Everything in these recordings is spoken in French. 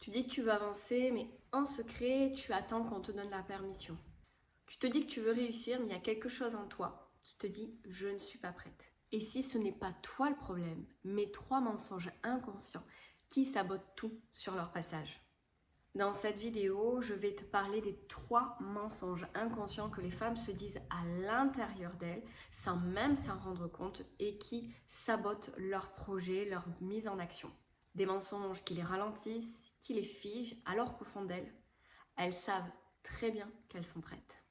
Tu dis que tu veux avancer, mais en secret, tu attends qu'on te donne la permission. Tu te dis que tu veux réussir, mais il y a quelque chose en toi qui te dit « je ne suis pas prête ». Et si ce n'est pas toi le problème, mais 3 mensonges inconscients qui sabotent tout sur leur passage. Dans cette vidéo, je vais te parler des 3 mensonges inconscients que les femmes se disent à l'intérieur d'elles, sans même s'en rendre compte, et qui sabotent leur projet, leur mise en action. Des mensonges qui les ralentissent, qui les figent, alors qu'au fond d'elles, elles savent très bien qu'elles sont prêtes.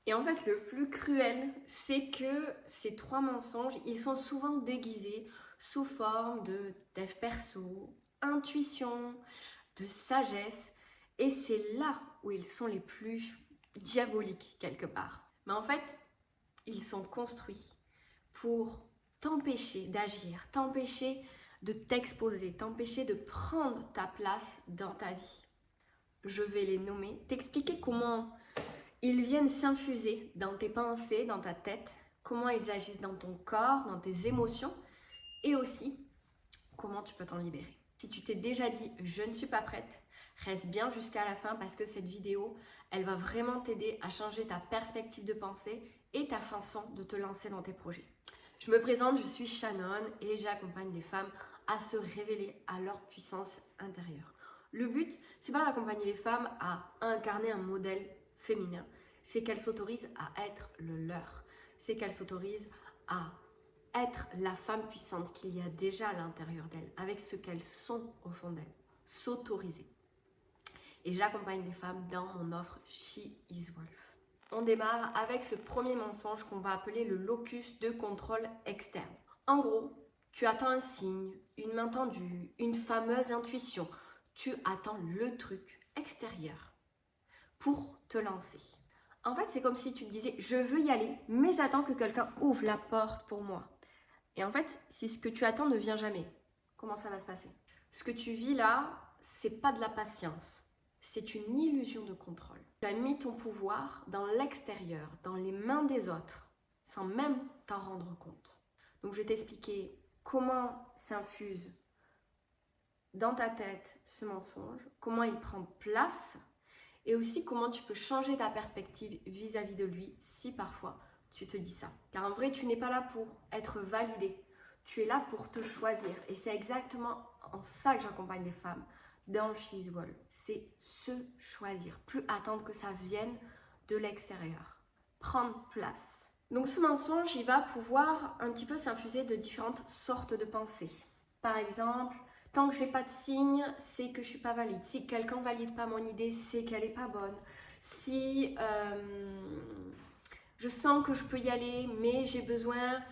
Et en fait, le plus cruel, c'est que ces 3 mensonges, ils sont souvent déguisés sous forme de dev perso, intuition, de sagesse, et c'est là où ils sont les plus diaboliques quelque part. Mais en fait, ils sont construits pour t'empêcher d'agir, t'empêcher de t'exposer, t'empêcher de prendre ta place dans ta vie. Je vais les nommer, t'expliquer comment ils viennent s'infuser dans tes pensées, dans ta tête, comment ils agissent dans ton corps, dans tes émotions, et aussi comment tu peux t'en libérer. Si tu t'es déjà dit « je ne suis pas prête », reste bien jusqu'à la fin parce que cette vidéo, elle va vraiment t'aider à changer ta perspective de pensée et ta façon de te lancer dans tes projets. Je me présente, je suis Shannon et j'accompagne les femmes à se révéler à leur puissance intérieure. Le but, c'est pas d'accompagner les femmes à incarner un modèle féminin, c'est qu'elles s'autorisent à être le leur, c'est qu'elles s'autorisent à être la femme puissante qu'il y a déjà à l'intérieur d'elles, avec ce qu'elles sont au fond d'elles, s'autoriser. Et j'accompagne les femmes dans mon offre She is Wolf. On démarre avec ce premier mensonge qu'on va appeler le locus de contrôle externe. En gros, tu attends un signe, une main tendue, une fameuse intuition. Tu attends le truc extérieur pour te lancer. En fait, c'est comme si tu te disais « je veux y aller, mais j'attends que quelqu'un ouvre la porte pour moi ». Et en fait, si ce que tu attends ne vient jamais, comment ça va se passer? Ce que tu vis là, c'est pas de la patience, c'est une illusion de contrôle. Tu as mis ton pouvoir dans l'extérieur, dans les mains des autres, sans même t'en rendre compte. Donc je vais t'expliquer comment s'infuse dans ta tête ce mensonge, comment il prend place, et aussi comment tu peux changer ta perspective vis-à-vis de lui si parfois tu te dis ça. Car en vrai, tu n'es pas là pour être validé. Tu es là pour te choisir. Et c'est exactement en ça que j'accompagne les femmes dans She is Wolf. C'est se choisir. Plus attendre que ça vienne de l'extérieur. Prendre place. Donc ce mensonge, il va pouvoir un petit peu s'infuser de différentes sortes de pensées. Par exemple, tant que j'ai pas de signe, c'est que je suis pas valide. Si quelqu'un valide pas mon idée, c'est qu'elle est pas bonne. Si je sens que je peux y aller, mais j'ai besoin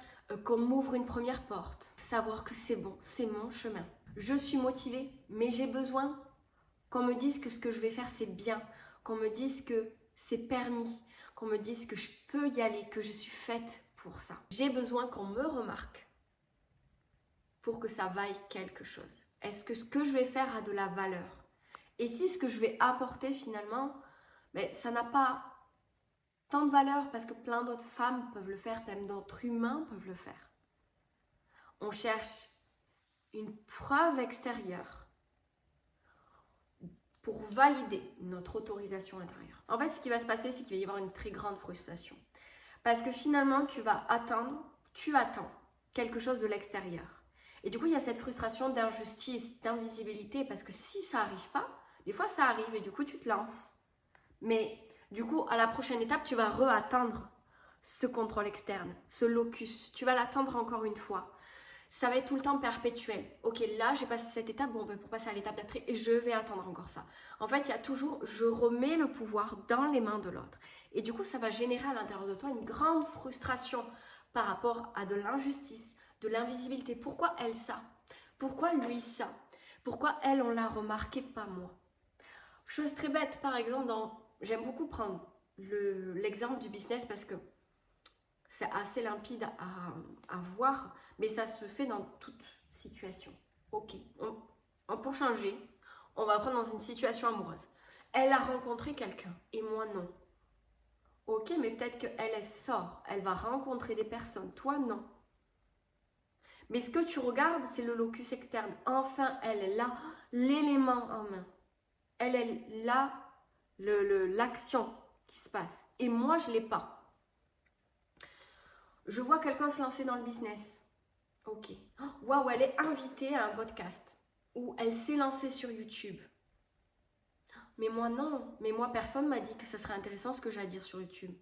qu'on m'ouvre une première porte. Savoir que c'est bon, c'est mon chemin. Je suis motivée, mais j'ai besoin qu'on me dise que ce que je vais faire, c'est bien. Qu'on me dise que c'est permis. Qu'on me dise que je peux y aller, que je suis faite pour ça. J'ai besoin qu'on me remarque pour que ça vaille quelque chose. Est-ce que ce que je vais faire a de la valeur? Et si ce que je vais apporter finalement, ça n'a pas tant de valeur parce que plein d'autres femmes peuvent le faire, plein d'autres humains peuvent le faire. On cherche une preuve extérieure pour valider notre autorisation intérieure. En fait, ce qui va se passer, c'est qu'il va y avoir une très grande frustration. Parce que finalement, tu attends quelque chose de l'extérieur. Et du coup, il y a cette frustration d'injustice, d'invisibilité, parce que si ça n'arrive pas, des fois ça arrive et du coup tu te lances. Mais du coup, à la prochaine étape, tu vas re-attendre ce contrôle externe, ce locus. Tu vas l'attendre encore une fois. Ça va être tout le temps perpétuel. Ok, là, j'ai passé cette étape, bon, pour passer à l'étape d'après, je vais attendre encore ça. En fait, il y a toujours, je remets le pouvoir dans les mains de l'autre. Et du coup, ça va générer à l'intérieur de toi une grande frustration par rapport à de l'injustice, de l'invisibilité. Pourquoi elle ça? Pourquoi lui ça? Pourquoi elle, on l'a remarqué, pas moi? Chose très bête, par exemple, j'aime beaucoup prendre l'exemple du business parce que c'est assez limpide à voir, mais ça se fait dans toute situation. Ok, pour changer, on va prendre dans une situation amoureuse. Elle a rencontré quelqu'un et moi non. Ok, mais peut-être qu'elle, elle sort, elle va rencontrer des personnes, toi non. Mais ce que tu regardes, c'est le locus externe. Enfin, elle a l'élément en main. Elle est là, l'action qui se passe. Et moi, je ne l'ai pas. Je vois quelqu'un se lancer dans le business. Ok. Waouh, elle est invitée à un podcast. Ou elle s'est lancée sur YouTube. Mais moi, non. Mais moi, personne ne m'a dit que ce serait intéressant ce que j'ai à dire sur YouTube.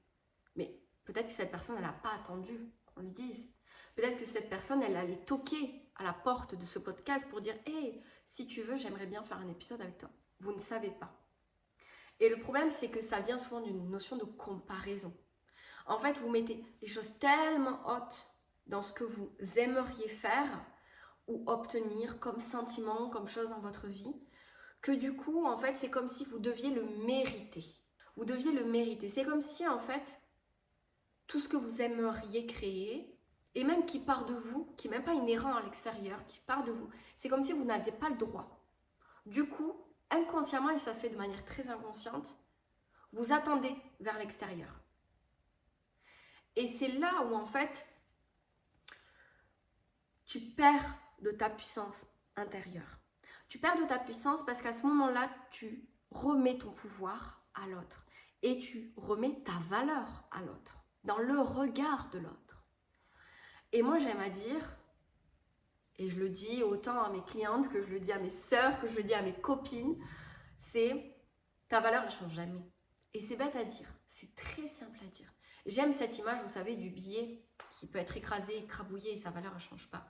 Mais peut-être que cette personne, elle n'a pas attendu qu'on lui dise. Peut-être que cette personne, elle allait toquer à la porte de ce podcast pour dire « Hey, si tu veux, j'aimerais bien faire un épisode avec toi. » Vous ne savez pas. Et le problème, c'est que ça vient souvent d'une notion de comparaison. En fait, vous mettez les choses tellement hautes dans ce que vous aimeriez faire ou obtenir comme sentiment, comme chose dans votre vie, que du coup, en fait, c'est comme si vous deviez le mériter. Vous deviez le mériter. C'est comme si, en fait, tout ce que vous aimeriez créer, et même qui part de vous, qui n'est même pas inhérent à l'extérieur, qui part de vous, c'est comme si vous n'aviez pas le droit. Du coup, inconsciemment, et ça se fait de manière très inconsciente, vous attendez vers l'extérieur. Et c'est là où, en fait, tu perds de ta puissance intérieure. Tu perds de ta puissance parce qu'à ce moment-là, tu remets ton pouvoir à l'autre et tu remets ta valeur à l'autre, dans le regard de l'autre. Et moi, j'aime à dire, et je le dis autant à mes clientes que je le dis à mes sœurs, que je le dis à mes copines, c'est ta valeur ne change jamais. Et c'est bête à dire, c'est très simple à dire. J'aime cette image, vous savez, du billet qui peut être écrasé, écrabouillé et sa valeur ne change pas.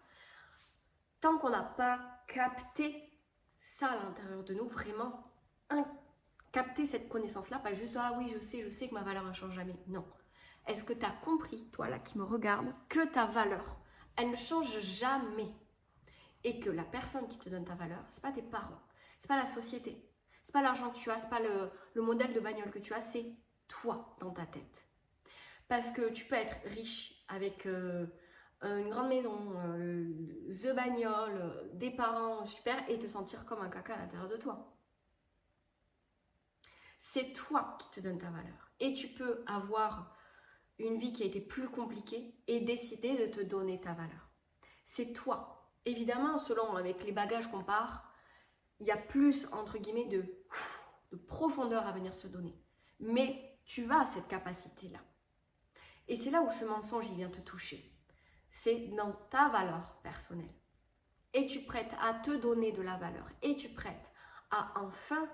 Tant qu'on n'a pas capté ça à l'intérieur de nous, vraiment, capter cette connaissance-là, pas juste « Ah oui, je sais que ma valeur ne change jamais ». Non. Est-ce que tu as compris, toi là qui me regarde, que ta valeur, elle ne change jamais et que la personne qui te donne ta valeur, ce n'est pas tes parents, ce n'est pas la société, ce n'est pas l'argent que tu as, ce n'est pas le modèle de bagnole que tu as, c'est toi dans ta tête. Parce que tu peux être riche avec une grande maison, the bagnole, des parents super et te sentir comme un caca à l'intérieur de toi. C'est toi qui te donne ta valeur. Et tu peux avoir une vie qui a été plus compliquée et décider de te donner ta valeur. C'est toi. Évidemment, selon avec les bagages qu'on part, il y a plus, entre guillemets, de profondeur à venir se donner. Mais tu as cette capacité-là. Et c'est là où ce mensonge, il vient te toucher. C'est dans ta valeur personnelle. Es-tu prête à te donner de la valeur? Es-tu prête à enfin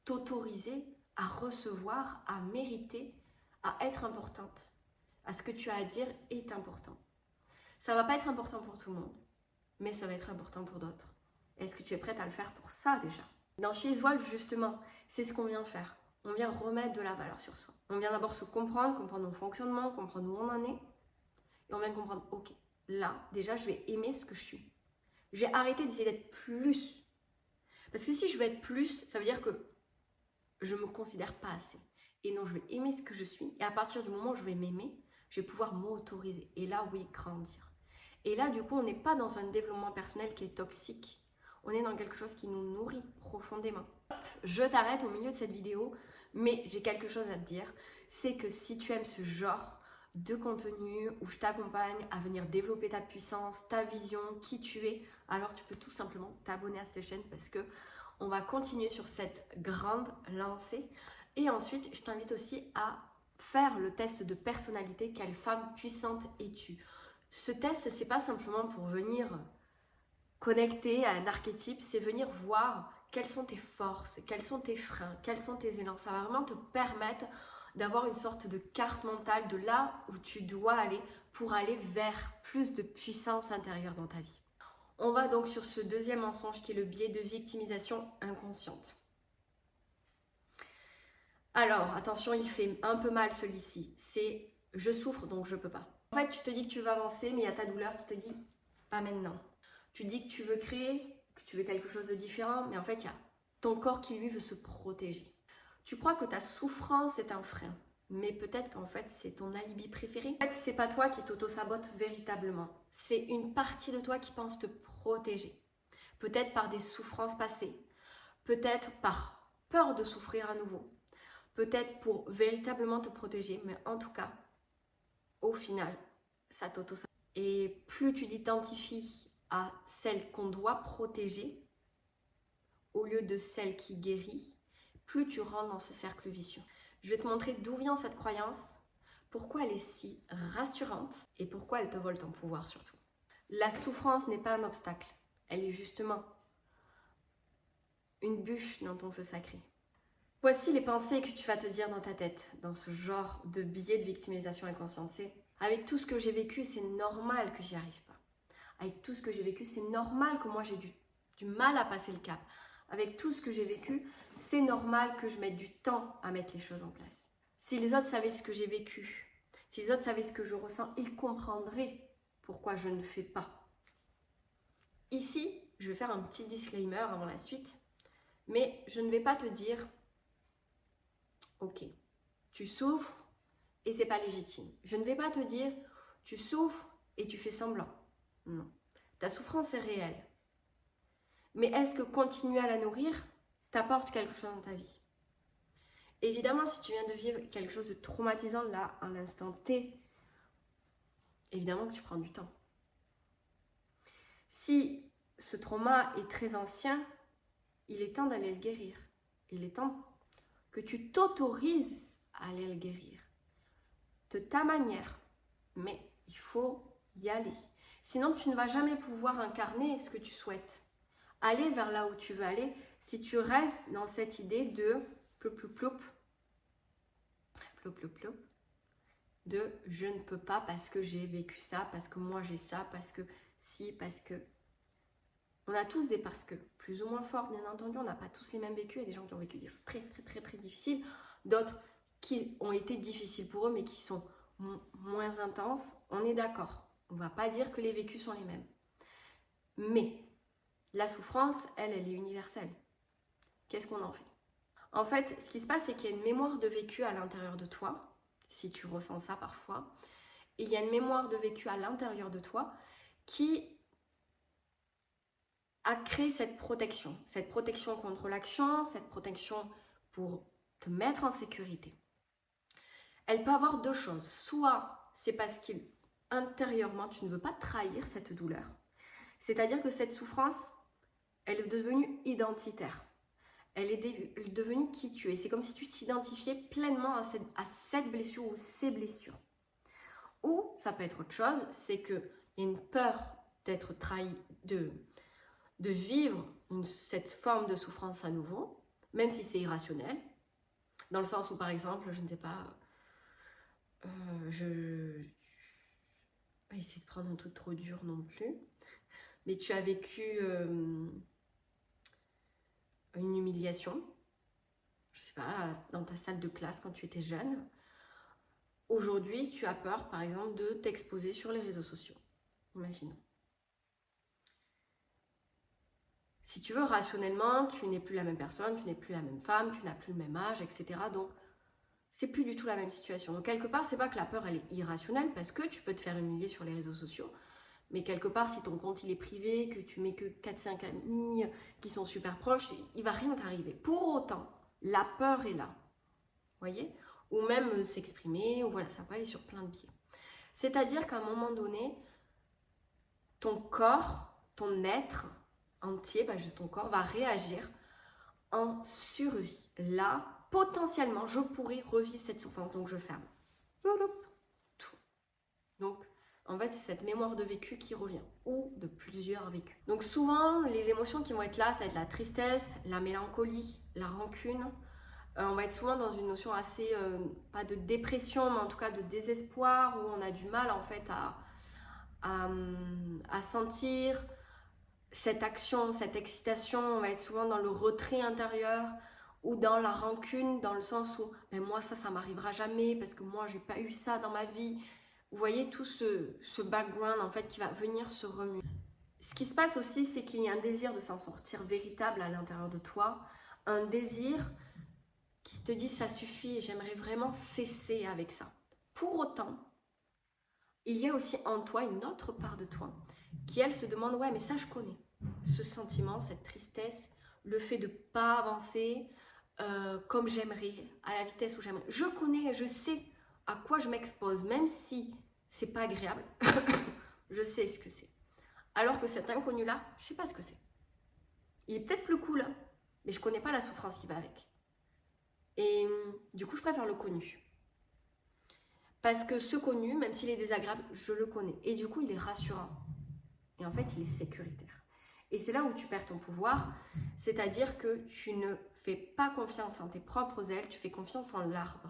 t'autoriser à recevoir, à mériter, à être importante? À ce que tu as à dire est important. Ça ne va pas être important pour tout le monde, mais ça va être important pour d'autres. Est-ce que tu es prête à le faire pour ça déjà? Dans She's Wolf, justement, c'est ce qu'on vient faire. On vient remettre de la valeur sur soi. On vient d'abord se comprendre nos fonctionnements, comprendre où on en est. Et on vient de comprendre, ok, là, déjà, je vais aimer ce que je suis. Je vais arrêter d'essayer d'être plus. Parce que si je veux être plus, ça veut dire que je ne me considère pas assez. Et non, je vais aimer ce que je suis. Et à partir du moment où je vais m'aimer, je vais pouvoir m'autoriser. Et là, oui, grandir. Et là, du coup, on n'est pas dans un développement personnel qui est toxique. On est dans quelque chose qui nous nourrit profondément. Je t'arrête au milieu de cette vidéo, mais j'ai quelque chose à te dire. C'est que si tu aimes ce genre de contenu où je t'accompagne à venir développer ta puissance, ta vision, qui tu es, alors tu peux tout simplement t'abonner à cette chaîne parce que on va continuer sur cette grande lancée. Et ensuite, je t'invite aussi à faire le test de personnalité. Quelle femme puissante es-tu? Ce test, c'est pas simplement pour venir connecter à un archétype, c'est venir voir quelles sont tes forces, quels sont tes freins, quels sont tes élans. Ça va vraiment te permettre d'avoir une sorte de carte mentale de là où tu dois aller pour aller vers plus de puissance intérieure dans ta vie. On va donc sur ce deuxième mensonge qui est le biais de victimisation inconsciente. Alors, attention, il fait un peu mal celui-ci. C'est « je souffre donc je peux pas ». En fait, tu te dis que tu veux avancer, mais il y a ta douleur qui te dit « pas maintenant ». Tu dis que tu veux créer, que tu veux quelque chose de différent, mais en fait, il y a ton corps qui, lui, veut se protéger. Tu crois que ta souffrance est un frein, mais peut-être qu'en fait, c'est ton alibi préféré. En fait, c'est pas toi qui t'auto-sabote véritablement. C'est une partie de toi qui pense te protéger. Peut-être par des souffrances passées, peut-être par peur de souffrir à nouveau, peut-être pour véritablement te protéger, mais en tout cas, au final, ça t'auto-sabote. Et plus tu t'identifies à celle qu'on doit protéger, au lieu de celle qui guérit, plus tu rentres dans ce cercle vicieux. Je vais te montrer d'où vient cette croyance, pourquoi elle est si rassurante et pourquoi elle te vole ton pouvoir surtout. La souffrance n'est pas un obstacle, elle est justement une bûche dans ton feu sacré. Voici les pensées que tu vas te dire dans ta tête, dans ce genre de biais de victimisation inconsciente. C'est avec tout ce que j'ai vécu, c'est normal que j'y arrive pas. Avec tout ce que j'ai vécu, c'est normal que moi j'ai du mal à passer le cap. Avec tout ce que j'ai vécu, c'est normal que je mette du temps à mettre les choses en place. Si les autres savaient ce que j'ai vécu, si les autres savaient ce que je ressens, ils comprendraient pourquoi je ne fais pas. Ici, je vais faire un petit disclaimer avant la suite, mais je ne vais pas te dire « Ok, tu souffres et c'est pas légitime ». Je ne vais pas te dire « Tu souffres et tu fais semblant ». Non, ta souffrance est réelle. Mais est-ce que continuer à la nourrir t'apporte quelque chose dans ta vie? Évidemment, si tu viens de vivre quelque chose de traumatisant là, à l'instant T, évidemment que tu prends du temps. Si ce trauma est très ancien, il est temps d'aller le guérir. Il est temps que tu t'autorises à aller le guérir. De ta manière. Mais il faut y aller. Sinon, tu ne vas jamais pouvoir incarner ce que tu souhaites. Aller vers là où tu veux aller si tu restes dans cette idée de ploup, ploup, ploup, ploup, ploup, ploup, de je ne peux pas parce que j'ai vécu ça, parce que moi j'ai ça, parce que si, parce que... On a tous des parce que, plus ou moins forts, bien entendu, on n'a pas tous les mêmes vécus. Il y a des gens qui ont vécu des choses très, très, très, très difficiles, d'autres qui ont été difficiles pour eux, mais qui sont moins intenses. On est d'accord. On ne va pas dire que les vécus sont les mêmes. Mais la souffrance, elle est universelle. Qu'est-ce qu'on en fait? En fait, ce qui se passe, c'est qu'il y a une mémoire de vécu à l'intérieur de toi, si tu ressens ça parfois, et il y a une mémoire de vécu à l'intérieur de toi qui a créé cette protection contre l'action, cette protection pour te mettre en sécurité. Elle peut avoir deux choses. Soit c'est parce qu'intérieurement, tu ne veux pas trahir cette douleur. C'est-à-dire que cette souffrance, elle est devenue identitaire. Elle est devenue qui tu es. C'est comme si tu t'identifiais pleinement à cette blessure ou ces blessures. Ou ça peut être autre chose, c'est qu'il y a une peur d'être trahi, de vivre cette forme de souffrance à nouveau, même si c'est irrationnel, dans le sens où, par exemple, je ne sais pas, je vais pas essayer de prendre un truc trop dur non plus, mais tu as vécu une humiliation, je sais pas, dans ta salle de classe quand tu étais jeune. Aujourd'hui, tu as peur, par exemple, de t'exposer sur les réseaux sociaux, imaginons. Si tu veux, rationnellement, tu n'es plus la même personne, tu n'es plus la même femme, tu n'as plus le même âge, etc. Donc, c'est plus du tout la même situation. Donc, quelque part, c'est pas que la peur, elle est irrationnelle, parce que tu peux te faire humilier sur les réseaux sociaux. Mais quelque part, si ton compte, il est privé, que tu mets que 4-5 amis qui sont super proches, il va rien t'arriver. Pour autant, la peur est là. Vous voyez? Ou même s'exprimer, ou voilà, ça peut aller sur plein de biais. C'est-à-dire qu'à un moment donné, ton corps, ton être entier, juste ton corps va réagir en survie. Là, potentiellement, je pourrais revivre cette souffrance. Donc, je ferme. Tout. Donc, en fait, c'est cette mémoire de vécu qui revient, ou de plusieurs vécus. Donc, souvent, les émotions qui vont être là, ça va être la tristesse, la mélancolie, la rancune. On va être souvent dans une notion assez, pas de dépression, mais en tout cas de désespoir, où on a du mal, en fait, à sentir cette action, cette excitation. On va être souvent dans le retrait intérieur ou dans la rancune, dans le sens où mais moi ça m'arrivera jamais parce que moi j'ai pas eu ça dans ma vie. Vous voyez tout ce background en fait qui va venir se remuer. Ce qui se passe aussi, c'est qu'il y a un désir de s'en sortir véritable à l'intérieur de toi, un désir qui te dit ça suffit, j'aimerais vraiment cesser avec ça. Pour autant, il y a aussi en toi une autre part de toi qui elle se demande ouais mais ça je connais. Ce sentiment, cette tristesse, le fait de ne pas avancer comme j'aimerais, à la vitesse où j'aimerais. Je connais, je sais à quoi je m'expose, même si c'est pas agréable, je sais ce que c'est. Alors que cet inconnu-là, je sais pas ce que c'est. Il est peut-être plus cool, hein, mais je connais pas la souffrance qui va avec. Et du coup, je préfère le connu. Parce que ce connu, même s'il est désagréable, je le connais. Et du coup, il est rassurant. Et en fait, il est sécuritaire. Et c'est là où tu perds ton pouvoir, c'est-à-dire que tu ne fais pas confiance en tes propres ailes, tu fais confiance en l'arbre.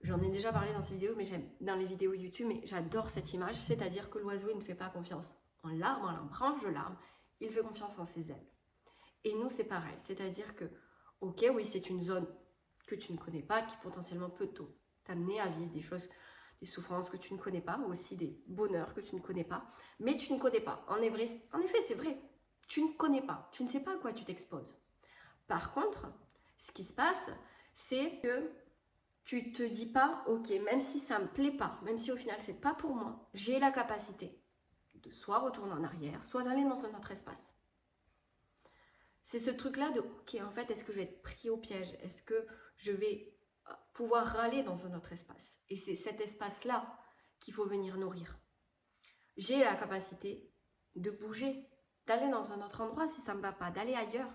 J'en ai déjà parlé dans ces vidéos, mais j'aime dans les vidéos YouTube, mais j'adore cette image, c'est-à-dire que l'oiseau, il ne fait pas confiance en l'arbre, en la branche de l'arbre, il fait confiance en ses ailes. Et nous, c'est pareil, c'est-à-dire que, ok, oui, c'est une zone que tu ne connais pas, qui potentiellement peut t'amener à vivre des choses, des souffrances que tu ne connais pas, ou aussi des bonheurs que tu ne connais pas, mais tu ne connais pas. En effet, c'est vrai, tu ne connais pas, tu ne sais pas à quoi tu t'exposes. Par contre, ce qui se passe, c'est que tu te dis pas, ok, même si ça me plaît pas, même si au final c'est pas pour moi, j'ai la capacité de soit retourner en arrière, soit d'aller dans un autre espace. C'est ce truc-là de, ok, en fait, est-ce que je vais être pris au piège? Est-ce que je vais pouvoir râler dans un autre espace? Et c'est cet espace-là qu'il faut venir nourrir. J'ai la capacité de bouger, d'aller dans un autre endroit si ça ne me va pas, d'aller ailleurs.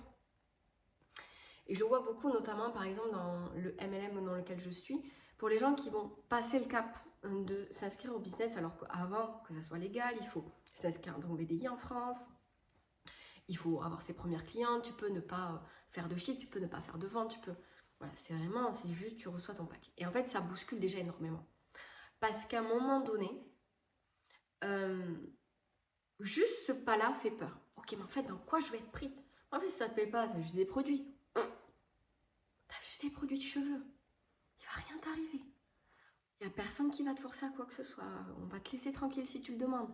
Et je vois beaucoup, notamment par exemple dans le MLM dans lequel je suis, pour les gens qui vont passer le cap de s'inscrire au business, alors qu'avant que ça soit légal, il faut s'inscrire dans le BDI en France, il faut avoir ses premières clientes, tu peux ne pas faire de chiffre, tu peux ne pas faire de vente, tu peux... Voilà, c'est juste, tu reçois ton pack. Et en fait, ça bouscule déjà énormément. Parce qu'à un moment donné, juste ce pas-là fait peur. Ok, mais en fait, dans quoi je vais être pris? En fait, si ça te plaît pas, t'as juste des produits. T'as juste des produits de cheveux. Il va rien t'arriver. Il n'y a personne qui va te forcer à quoi que ce soit. On va te laisser tranquille si tu le demandes.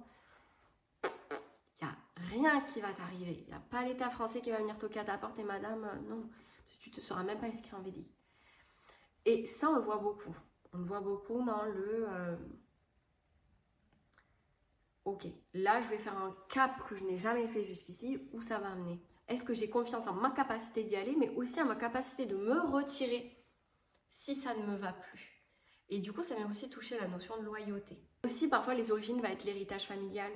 Il n'y a rien qui va t'arriver. Il n'y a pas l'État français qui va venir toquer à ta porte et madame, non, parce que tu ne te seras même pas inscrit en VDI. Et ça, on le voit beaucoup. On le voit beaucoup dans le... ok, là, je vais faire un cap que je n'ai jamais fait jusqu'ici. Où ça va amener? Est-ce que j'ai confiance en ma capacité d'y aller, mais aussi en ma capacité de me retirer si ça ne me va plus? Et du coup, ça vient aussi toucher la notion de loyauté. Aussi, parfois, les origines va être l'héritage familial.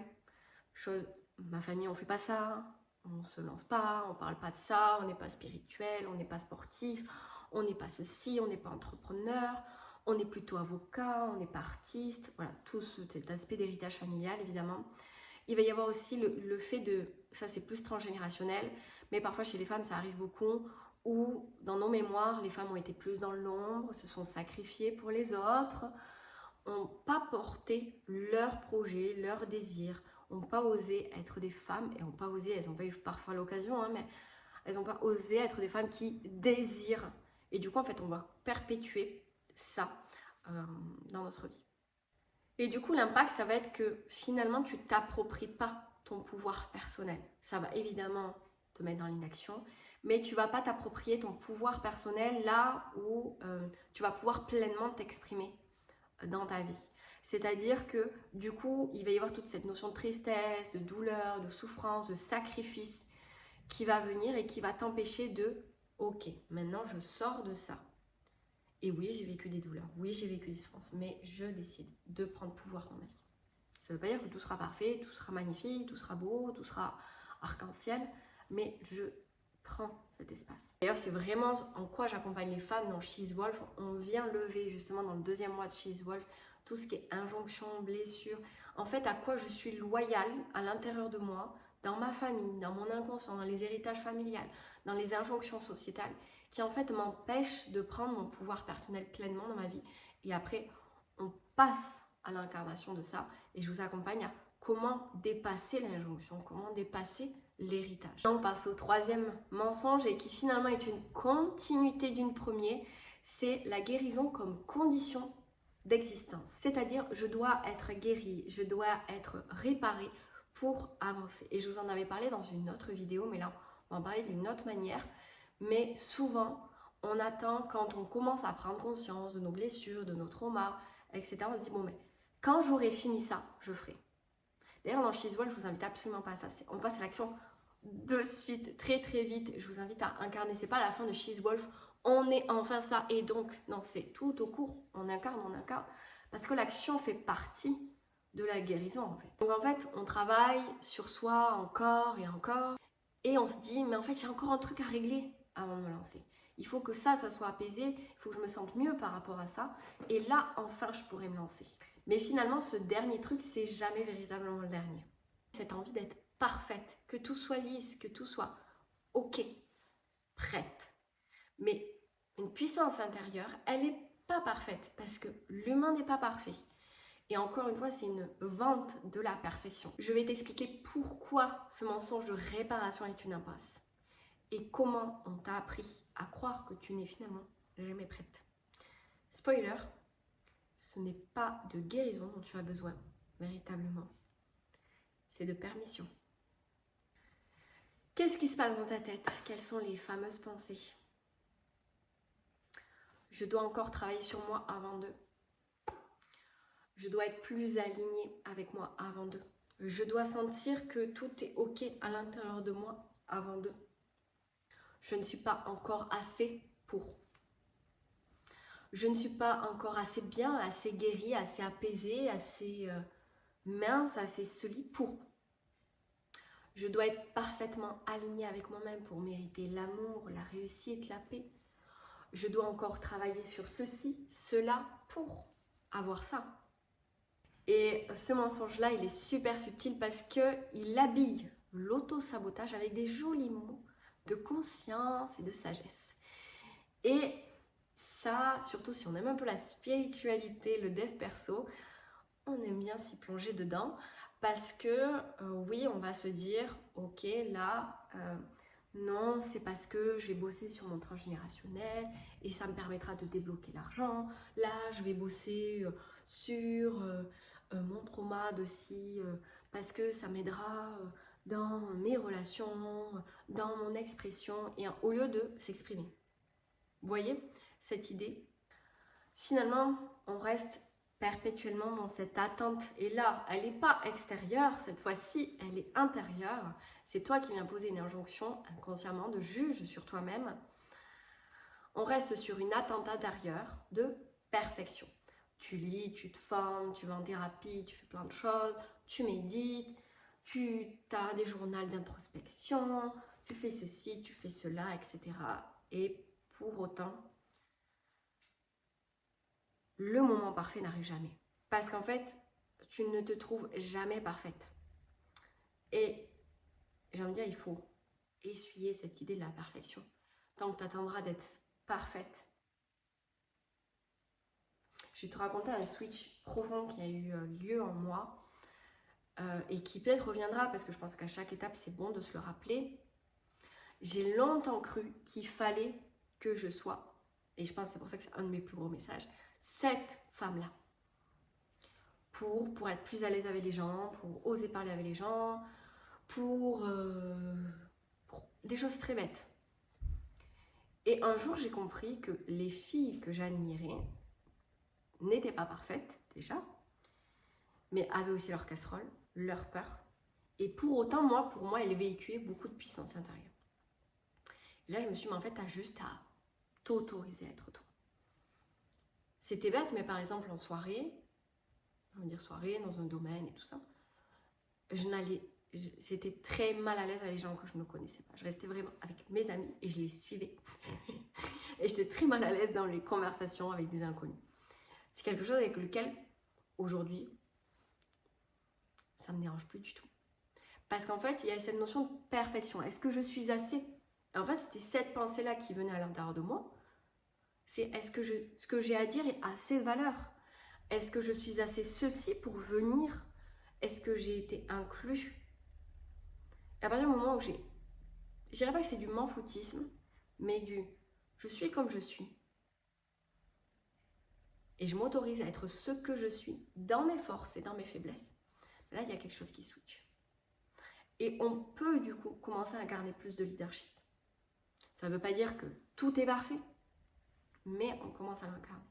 Chose, ma famille, on fait pas ça, on se lance pas, on parle pas de ça, on n'est pas spirituel, on n'est pas sportif, on n'est pas ceci, on n'est pas entrepreneur, on est plutôt avocat, on n'est pas artiste. Voilà, tout cet aspect d'héritage familial, évidemment. Il va y avoir aussi le fait de, ça c'est plus transgénérationnel, mais parfois chez les femmes, ça arrive beaucoup, où dans nos mémoires, les femmes ont été plus dans l'ombre, se sont sacrifiées pour les autres, n'ont pas porté leurs projets, leurs désirs, n'ont pas osé être des femmes, et n'ont pas osé, elles n'ont pas eu parfois l'occasion, mais elles n'ont pas osé être des femmes qui désirent. Et du coup, en fait, on va perpétuer ça dans notre vie. Et du coup, l'impact, ça va être que finalement, tu t'appropries pas ton pouvoir personnel. Ça va évidemment te mettre dans l'inaction, mais tu vas pas t'approprier ton pouvoir personnel là où tu vas pouvoir pleinement t'exprimer dans ta vie. C'est-à-dire que du coup, il va y avoir toute cette notion de tristesse, de douleur, de souffrance, de sacrifice qui va venir et qui va t'empêcher de « Ok, maintenant je sors de ça. Et oui, j'ai vécu des douleurs, oui, j'ai vécu des souffrances, mais je décide de prendre pouvoir dans ma vie. » Ça ne veut pas dire que tout sera parfait, tout sera magnifique, tout sera beau, tout sera arc-en-ciel, mais je prends cet espace. D'ailleurs, c'est vraiment en quoi j'accompagne les femmes dans She's Wolf. On vient lever justement dans le 2e mois de She's Wolf tout ce qui est injonction, blessure. En fait, à quoi je suis loyale à l'intérieur de moi, dans ma famille, dans mon inconscient, dans les héritages familiales, dans les injonctions sociétales, qui en fait m'empêchent de prendre mon pouvoir personnel pleinement dans ma vie. Et après, on passe à l'incarnation de ça et je vous accompagne à comment dépasser l'injonction, comment dépasser l'héritage. On passe au 3e mensonge et qui finalement est une continuité d'une premier, c'est la guérison comme condition d'existence. C'est-à-dire, je dois être guérie, je dois être réparée pour avancer. Et je vous en avais parlé dans une autre vidéo, mais là, on va en parler d'une autre manière. Mais souvent, on attend quand on commence à prendre conscience de nos blessures, de nos traumas, etc. On se dit, bon, mais quand j'aurai fini ça, je ferai. D'ailleurs, dans She's Wolf, je vous invite absolument pas à ça. On passe à l'action de suite, très très vite. Je vous invite à incarner. C'est pas la fin de She's Wolf. On est enfin ça. Et donc, non, c'est tout au cours. On incarne. Parce que l'action fait partie de la guérison, en fait. Donc, en fait, on travaille sur soi encore et encore. Et on se dit, mais en fait, j'ai encore un truc à régler. avant de me lancer. Il faut que ça soit apaisé, il faut que je me sente mieux par rapport à ça. Et là, enfin, je pourrais me lancer. Mais finalement, ce dernier truc, c'est jamais véritablement le dernier. Cette envie d'être parfaite, que tout soit lisse, que tout soit ok, prête. Mais une puissance intérieure, elle n'est pas parfaite parce que l'humain n'est pas parfait. Et encore une fois, c'est une vente de la perfection. Je vais t'expliquer pourquoi ce mensonge de réparation est une impasse. Et comment on t'a appris à croire que tu n'es finalement jamais prête. Spoiler, ce n'est pas de guérison dont tu as besoin, véritablement. C'est de permission. Qu'est-ce qui se passe dans ta tête? Quelles sont les fameuses pensées? Je dois encore travailler sur moi avant de. Je dois être plus alignée avec moi avant de. Je dois sentir que tout est ok à l'intérieur de moi avant de. Je ne suis pas encore assez pour. Je ne suis pas encore assez bien, assez guérie, assez apaisée, assez mince, assez solide pour. Je dois être parfaitement alignée avec moi-même pour mériter l'amour, la réussite, la paix. Je dois encore travailler sur ceci, cela pour avoir ça. Et ce mensonge-là, il est super subtil parce qu'il habille l'auto-sabotage avec des jolis mots de conscience et de sagesse. Et ça, surtout si on aime un peu la spiritualité, le dev perso, on aime bien s'y plonger dedans parce que oui, on va se dire, ok, là, non, c'est parce que je vais bosser sur mon transgénérationnel et ça me permettra de débloquer l'argent. Là, je vais bosser sur mon trauma de ci parce que ça m'aidera dans mes relations, dans mon expression, et au lieu de s'exprimer. Vous voyez cette idée? Finalement, on reste perpétuellement dans cette attente. Et là, elle n'est pas extérieure, cette fois-ci, elle est intérieure. C'est toi qui viens poser une injonction inconsciemment de juge sur toi-même. On reste sur une attente intérieure de perfection. Tu lis, tu te formes, tu vas en thérapie, tu fais plein de choses, tu médites, tu as des journaux d'introspection, tu fais ceci, tu fais cela, etc. Et pour autant, le moment parfait n'arrive jamais. Parce qu'en fait, tu ne te trouves jamais parfaite. Et j'ai envie de dire, il faut essuyer cette idée de la perfection. Tant que tu attendras d'être parfaite. Je vais te raconter un switch profond qui a eu lieu en moi et qui peut-être reviendra parce que je pense qu'à chaque étape, c'est bon de se le rappeler. J'ai longtemps cru qu'il fallait que je sois, et je pense que c'est pour ça que c'est un de mes plus gros messages, cette femme-là. Pour être plus à l'aise avec les gens, pour oser parler avec les gens, pour des choses très bêtes. Et un jour, j'ai compris que les filles que j'admirais n'étaient pas parfaites, déjà, mais avaient aussi leur casserole, leur peur. Et pour autant, pour moi, elles véhiculaient beaucoup de puissance intérieure. Et là, je me suis dit, mais en fait, t'as juste à t'autoriser à être toi. C'était bête, mais par exemple, en soirée, on va dire soirée, dans un domaine et tout ça, j'étais très mal à l'aise avec les gens que je ne connaissais pas. Je restais vraiment avec mes amis et je les suivais. Et j'étais très mal à l'aise dans les conversations avec des inconnus. C'est quelque chose avec lequel, aujourd'hui, ça ne me dérange plus du tout. Parce qu'en fait, il y a cette notion de perfection. Est-ce que je suis assez? Et en fait, c'était cette pensée-là qui venait à l'intérieur de moi. C'est est-ce que ce que j'ai à dire est assez de valeur? Est-ce que je suis assez ceci pour venir? Est-ce que j'ai été inclus? Et à partir du moment où je dirais pas que c'est du m'en-foutisme, mais je suis comme je suis. Et je m'autorise à être ce que je suis, dans mes forces et dans mes faiblesses. Là, il y a quelque chose qui switch. Et on peut du coup commencer à incarner plus de leadership. Ça ne veut pas dire que tout est parfait, mais on commence à l'incarner.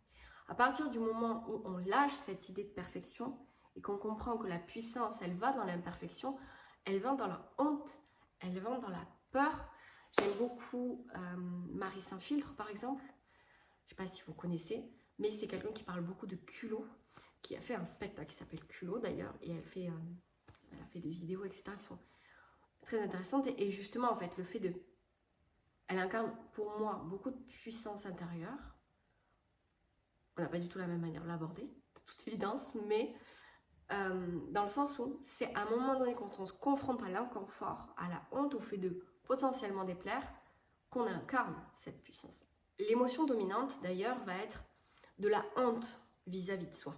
À partir du moment où on lâche cette idée de perfection et qu'on comprend que la puissance, elle va dans l'imperfection, elle va dans la honte, elle va dans la peur. J'aime beaucoup Marie Saint-Filtre, par exemple. Je ne sais pas si vous connaissez, mais c'est quelqu'un qui parle beaucoup de culot, qui a fait un spectacle qui s'appelle Culot d'ailleurs, et elle a fait des vidéos, etc., qui sont très intéressantes. Et justement, en fait, le fait de Elle incarne pour moi beaucoup de puissance intérieure. On n'a pas du tout la même manière de l'aborder, de toute évidence, mais dans le sens où c'est à un moment donné quand on se confronte à l'inconfort, à la honte, au fait de potentiellement déplaire, qu'on incarne cette puissance. L'émotion dominante d'ailleurs va être de la honte vis-à-vis de soi.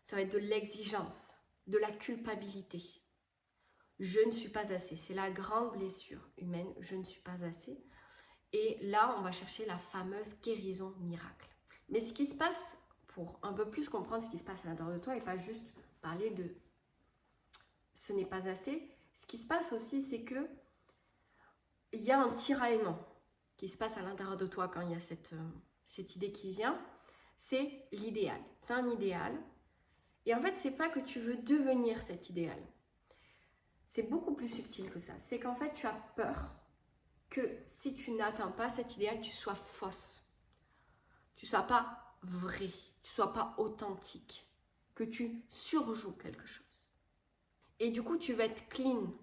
Ça va être de l'exigence, de la culpabilité. Je ne suis pas assez, c'est la grande blessure humaine, je ne suis pas assez. Et là, on va chercher la fameuse guérison miracle. Mais ce qui se passe, pour un peu plus comprendre ce qui se passe à l'intérieur de toi et pas juste parler de ce n'est pas assez, ce qui se passe aussi, c'est que il y a un tiraillement qui se passe à l'intérieur de toi quand il y a cette idée qui vient. C'est l'idéal. Tu as un idéal. Et en fait, c'est pas que tu veux devenir cet idéal. C'est beaucoup plus subtil que ça. C'est qu'en fait, tu as peur que si tu n'atteins pas cet idéal, tu sois fausse. Tu ne sois pas vrai. Tu ne sois pas authentique. Que tu surjoues quelque chose. Et du coup, tu veux être clean.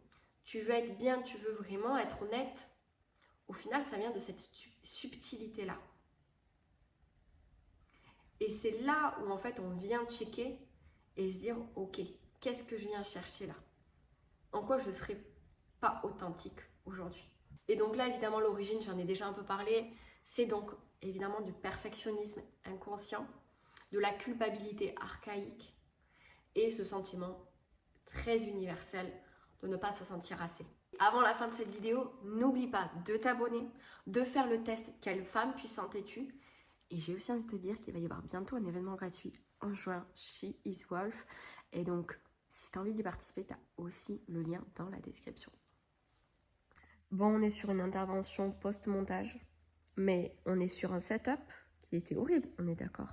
Tu veux être bien. Tu veux vraiment être honnête. Au final, ça vient de cette subtilité-là. Et c'est là où en fait on vient checker et se dire ok, qu'est-ce que je viens chercher là? En quoi je ne serai pas authentique aujourd'hui? Et donc là évidemment l'origine, j'en ai déjà un peu parlé, c'est donc évidemment du perfectionnisme inconscient, de la culpabilité archaïque et ce sentiment très universel de ne pas se sentir assez. Avant la fin de cette vidéo, n'oublie pas de t'abonner, de faire le test quelle femme puissante es-tu. Et j'ai aussi envie de te dire qu'il va y avoir bientôt un événement gratuit en juin, She is Wolf. Et donc, si tu as envie d'y participer, tu as aussi le lien dans la description. Bon, on est sur une intervention post-montage, mais on est sur un setup qui était horrible, on est d'accord.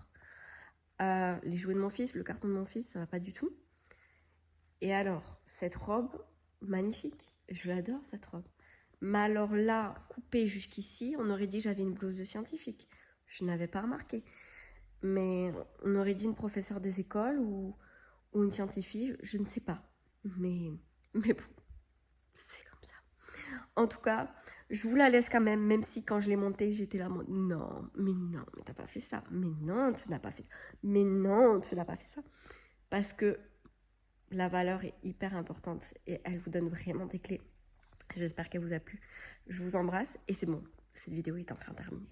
Les jouets de mon fils, le carton de mon fils, ça va pas du tout. Et alors, cette robe, magnifique, je l'adore cette robe. Mais alors là, coupée jusqu'ici, on aurait dit que j'avais une blouse de scientifique. Je n'avais pas remarqué. Mais on aurait dit une professeure des écoles ou une scientifique, je ne sais pas. Mais bon, c'est comme ça. En tout cas, je vous la laisse quand même si quand je l'ai montée, j'étais là, non, mais t'as pas fait ça. Mais non, tu n'as pas fait ça. Mais non, tu n'as pas fait ça. Parce que la valeur est hyper importante et elle vous donne vraiment des clés. J'espère qu'elle vous a plu. Je vous embrasse et c'est bon, cette vidéo est enfin terminée.